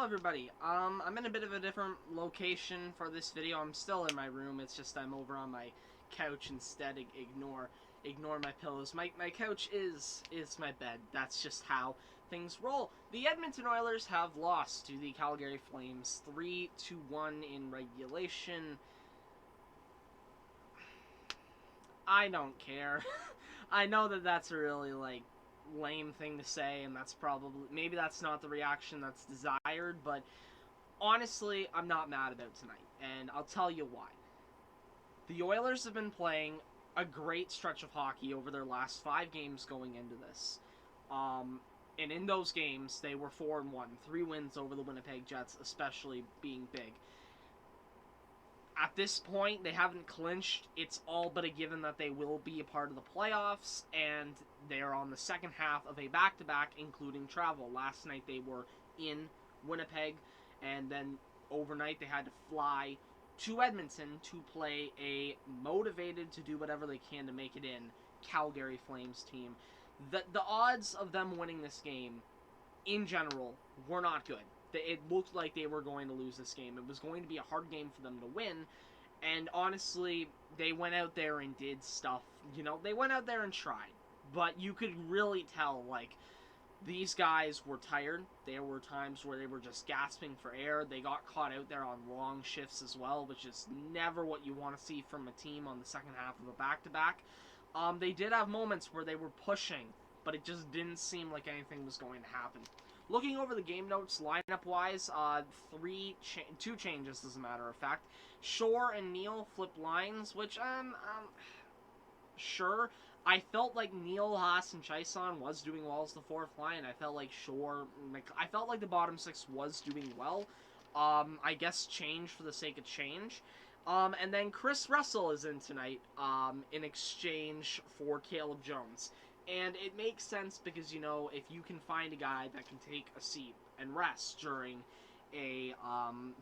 Hello everybody. I'm in a bit of a different location for this video. I'm still in my room. It's just I'm over on my couch instead. Ignore my pillows. My couch is my bed. That's just how things roll. The Edmonton Oilers have lost to the Calgary Flames 3-1 in regulation. I don't care. I know that that's a really lame thing to say, and that's maybe that's not the reaction that's desired, but honestly, I'm not mad about tonight, and I'll tell you why. The Oilers have been playing a great stretch of hockey over their last 5 games going into this. And in those games, they were 4-1, 3 wins over the Winnipeg Jets, especially being big. At this point, they haven't clinched. It's all but a given that they will be a part of the playoffs, and they are on the second half of a back-to-back, including travel. Last night they were in Winnipeg, and then overnight they had to fly to Edmonton to play a motivated to do whatever they can to make it in Calgary Flames team. The odds of them winning this game, in general, were not good. It looked like they were going to lose this game. It was going to be a hard game for them to win. And honestly, they went out there and did stuff. They went out there and tried. But you could really tell, these guys were tired. There were times where they were just gasping for air. They got caught out there on long shifts as well, which is never what you want to see from a team on the second half of a back-to-back. They did have moments where they were pushing, but it just didn't seem like anything was going to happen. Looking over the game notes, lineup-wise, 2 changes, as a matter of fact. Shore and Neal flipped lines, which, sure. I felt like Neal, Haas, and Chiasson was doing well as the 4th line. I felt like Shore, I felt like the bottom 6 was doing well. I guess change for the sake of change. And then Chris Russell is in tonight, in exchange for Caleb Jones. And it makes sense because, if you can find a guy that can take a seat and rest during a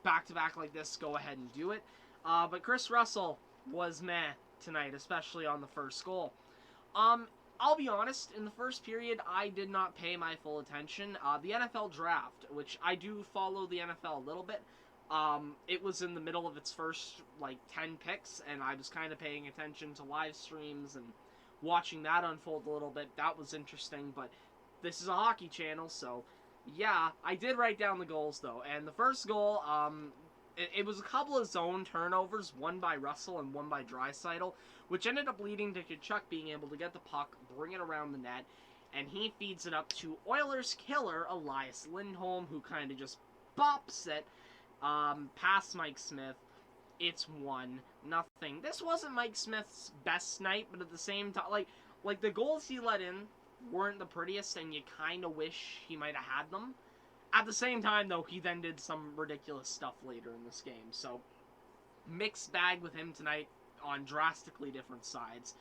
back-to-back like this, go ahead and do it. But Chris Russell was meh tonight, especially on the first goal. I'll be honest, in the first period, I did not pay my full attention. The NFL draft, which I do follow the NFL a little bit, it was in the middle of its first, 10 picks, and I was kind of paying attention to live streams and watching that unfold a little bit. That was interesting, but this is a hockey channel, so yeah, I did write down the goals, though. And the first goal, it was a couple of zone turnovers, one by Russell and one by Draisaitl, which ended up leading to Tkachuk being able to get the puck, bring it around the net, and he feeds it up to Oilers killer Elias Lindholm, who kind of just bops it past Mike Smith. It's 1-0. This wasn't Mike Smith's best night, but at the same time, like the goals he let in weren't the prettiest, and you kind of wish he might have had them. At the same time, though, he then did some ridiculous stuff later in this game. So, mixed bag with him tonight on drastically different sides.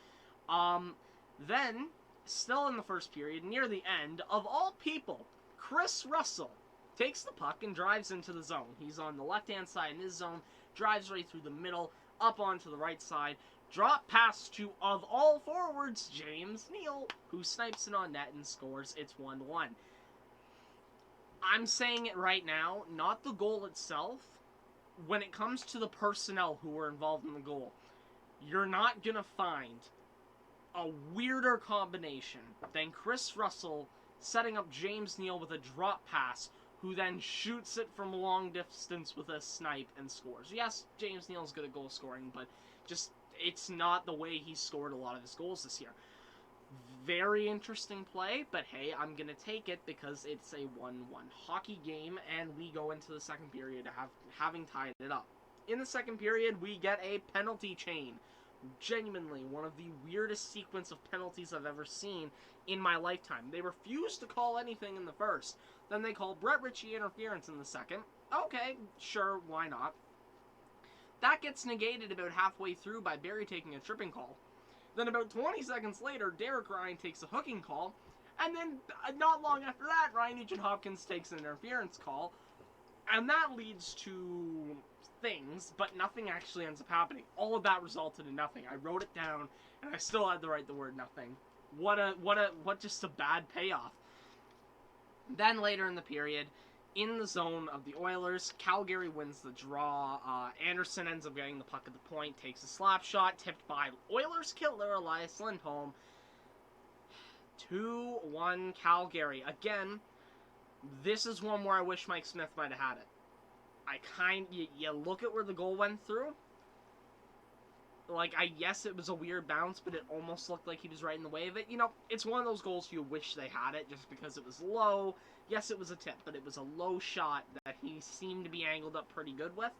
Then, still in the first period, near the end, of all people, Chris Russell takes the puck and drives into the zone. He's on the left-hand side in his zone, drives right through the middle, up onto the right side, drop pass to, of all forwards, James Neal, who snipes it on net and scores. It's 1-1. I'm saying it right now, not the goal itself. When it comes to the personnel who were involved in the goal, you're not going to find a weirder combination than Chris Russell setting up James Neal with a drop pass, who then shoots it from long distance with a snipe and scores. Yes, James Neal's good at goal scoring, but just, it's not the way he scored a lot of his goals this year. Very interesting play, but hey, I'm going to take it because it's a 1-1 hockey game, and we go into the second period having tied it up. In the second period, we get a penalty chain. Genuinely, one of the weirdest sequence of penalties I've ever seen in my lifetime. They refused to call anything in the first. Then they called Brett Ritchie interference in the second. Okay, sure, why not? That gets negated about halfway through by Barrie taking a tripping call. Then about 20 seconds later, Derek Ryan takes a hooking call. And then, not long after that, Ryan Nugent-Hopkins takes an interference call. And that leads to things, but nothing actually ends up happening. All of that resulted in nothing. I wrote it down, and I still had to write the word nothing. What just a bad payoff. Then later in the period, in the zone of the Oilers. Calgary wins the draw. Anderson ends up getting the puck at the point, takes a slap shot, tipped by Oilers killer Elias Lindholm. 2-1 Calgary. Again, this is one where I wish Mike Smith might have had it. You look at where the goal went through. Like, yes, it was a weird bounce, but it almost looked like he was right in the way of it. You know, it's one of those goals you wish they had it just because it was low. Yes, it was a tip, but it was a low shot that he seemed to be angled up pretty good with.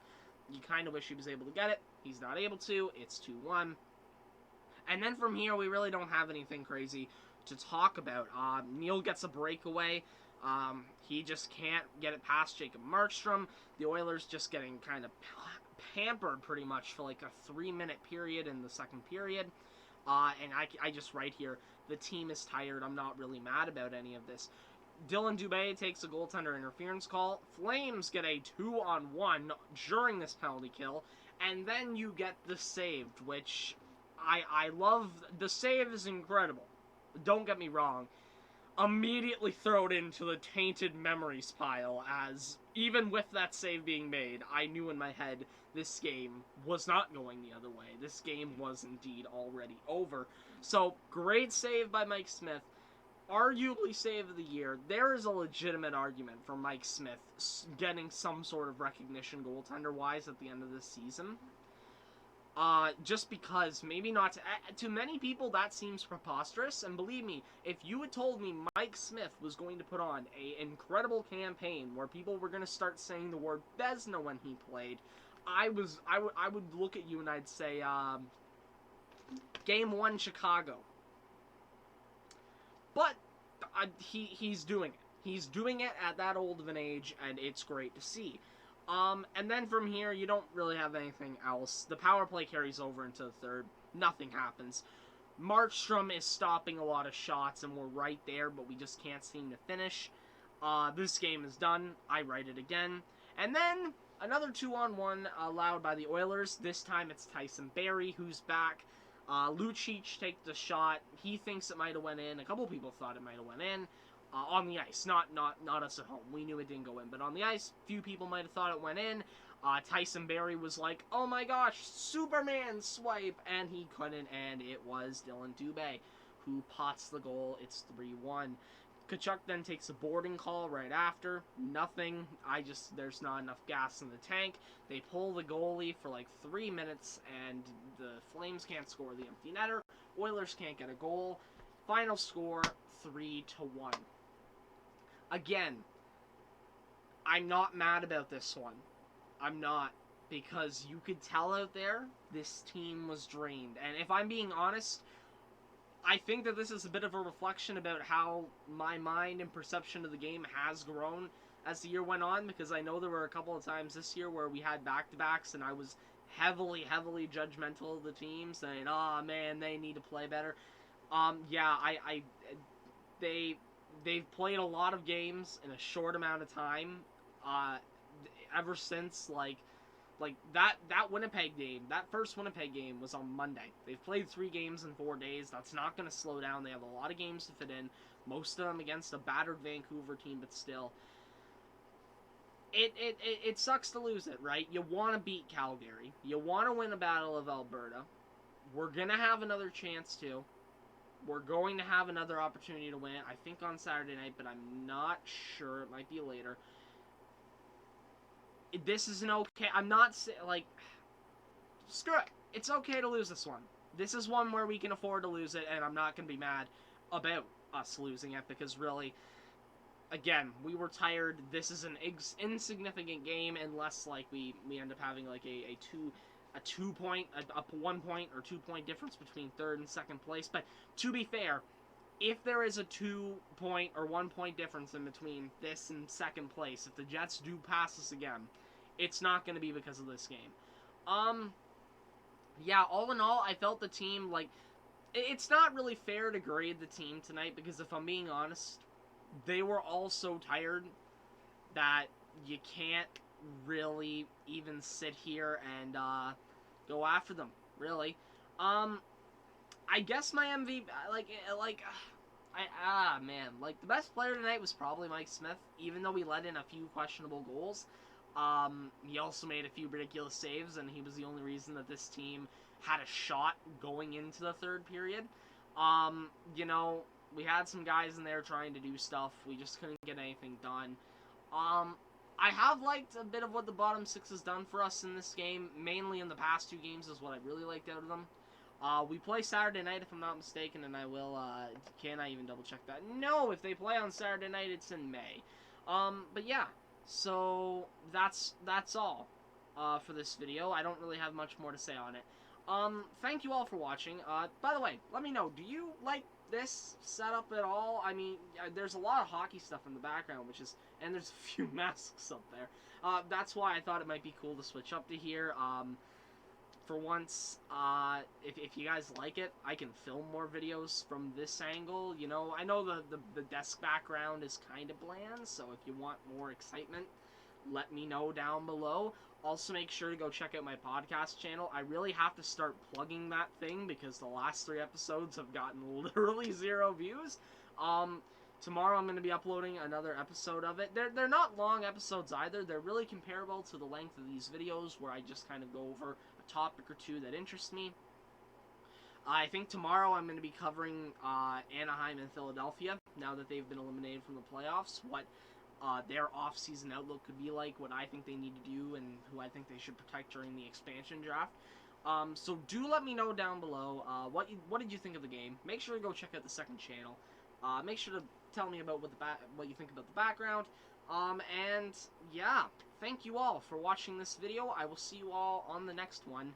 You kind of wish he was able to get it. He's not able to. It's 2-1. And then from here, we really don't have anything crazy to talk about. Neal gets a breakaway. He just can't get it past Jacob Markstrom. The Oilers just getting kind of pampered pretty much for like a 3-minute period in the second period. And I just write here, the team is tired. I'm not really mad about any of this. Dylan Dubé takes a goaltender interference call. Flames get a 2-on-1 during this penalty kill. And then you get the saved, which I love. The save is incredible. Don't get me wrong. Immediately throw it into the tainted memories pile, as even with that save being made, I knew in my head this game was not going the other way. This game was indeed already over. So, great save by Mike Smith. Arguably save of the year. There is a legitimate argument for Mike Smith getting some sort of recognition goaltender-wise at the end of this season. Just because, maybe not to many people that seems preposterous, and believe me, if you had told me Mike Smith was going to put on an incredible campaign where people were going to start saying the word Vezina when he played, I would look at you and I'd say, Game 1 Chicago. But he's doing it. He's doing it at that old of an age, and it's great to see. And then from here, you don't really have anything else. The power play carries over into the third. Nothing happens. Markstrom is stopping a lot of shots, and we're right there, but we just can't seem to finish. This game is done. I write it again. And then another 2-on-1 allowed by the Oilers. This time it's Tyson Barrie who's back. Lucic takes the shot. He thinks it might have went in. A couple people thought it might have went in. On the ice, not us at home. We knew it didn't go in, but on the ice, few people might have thought it went in. Tyson Barrie was like, "Oh my gosh, Superman swipe," and he couldn't, and it was Dylan Dubé who pots the goal. It's 3-1. Tkachuk then takes a boarding call right after. Nothing. There's not enough gas in the tank. They pull the goalie for like 3 minutes, and the Flames can't score the empty netter. Oilers can't get a goal. Final score, 3-1. Again, I'm not mad about this one. I'm not, because you could tell out there this team was drained. And if I'm being honest, I think that this is a bit of a reflection about how my mind and perception of the game has grown as the year went on, because I know there were a couple of times this year where we had back-to-backs and I was heavily judgmental of the team, saying, "Oh man, they need to play better." They've played a lot of games in a short amount of time. Ever since that Winnipeg game, that first Winnipeg game was on Monday. They've played 3 games in 4 days. That's not going to slow down. They have a lot of games to fit in. Most of them against a battered Vancouver team, but still, it sucks to lose it, right? You want to beat Calgary. You want to win a Battle of Alberta. We're gonna have another chance to. We're going to have another opportunity to win, I think on Saturday night, but I'm not sure. It might be later. This is an okay... I'm not... screw it. It's okay to lose this one. This is one where we can afford to lose it, and I'm not going to be mad about us losing it, because really, again, we were tired. This is an insignificant game, unless, we end up having, a 1 point or 2 point difference between third and second place. But to be fair, if there is a 2 point or 1 point difference in between this and second place, if the Jets do pass us again, it's not going to be because of this game. Yeah, all in all, I felt the team, it's not really fair to grade the team tonight, because if I'm being honest, they were all so tired that you can't really even sit here and go after them, really. I guess my MVP, Man, like, the best player tonight was probably Mike Smith, even though we let in a few questionable goals. He also made a few ridiculous saves, and he was the only reason that this team had a shot going into the third period. You know, we had some guys in there trying to do stuff. We just couldn't get anything done. I have liked a bit of what the bottom six has done for us in this game. Mainly in the past two games is what I really liked out of them. We play Saturday night, if I'm not mistaken, and I will, can I even double check that? No, if they play on Saturday night, it's in May. But yeah, so that's all, for this video. I don't really have much more to say on it. Thank you all for watching. By the way, let me know, do you like this setup at all? I mean, there's a lot of hockey stuff in the background, and there's a few masks up there. That's why I thought it might be cool to switch up to here. For once, if you guys like it, I can film more videos from this angle. You know, I know the desk background is kind of bland, so if you want more excitement, let me know down below. Also, make sure to go check out my podcast channel. I really have to start plugging that thing because the last 3 episodes have gotten literally 0 views. Tomorrow I'm going to be uploading another episode of it. They're not long episodes either. They're really comparable to the length of these videos where I just kind of go over a topic or two that interests me. I think tomorrow I'm going to be covering Anaheim and Philadelphia, now that they've been eliminated from the playoffs, what their off-season outlook could be like, what I think they need to do, and who I think they should protect during the expansion draft. So do let me know down below what did you think of the game. Make sure to go check out the second channel. Make sure to tell me about what you think about the background. And yeah, thank you all for watching this video. I will see you all on the next one.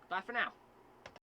Bye for now.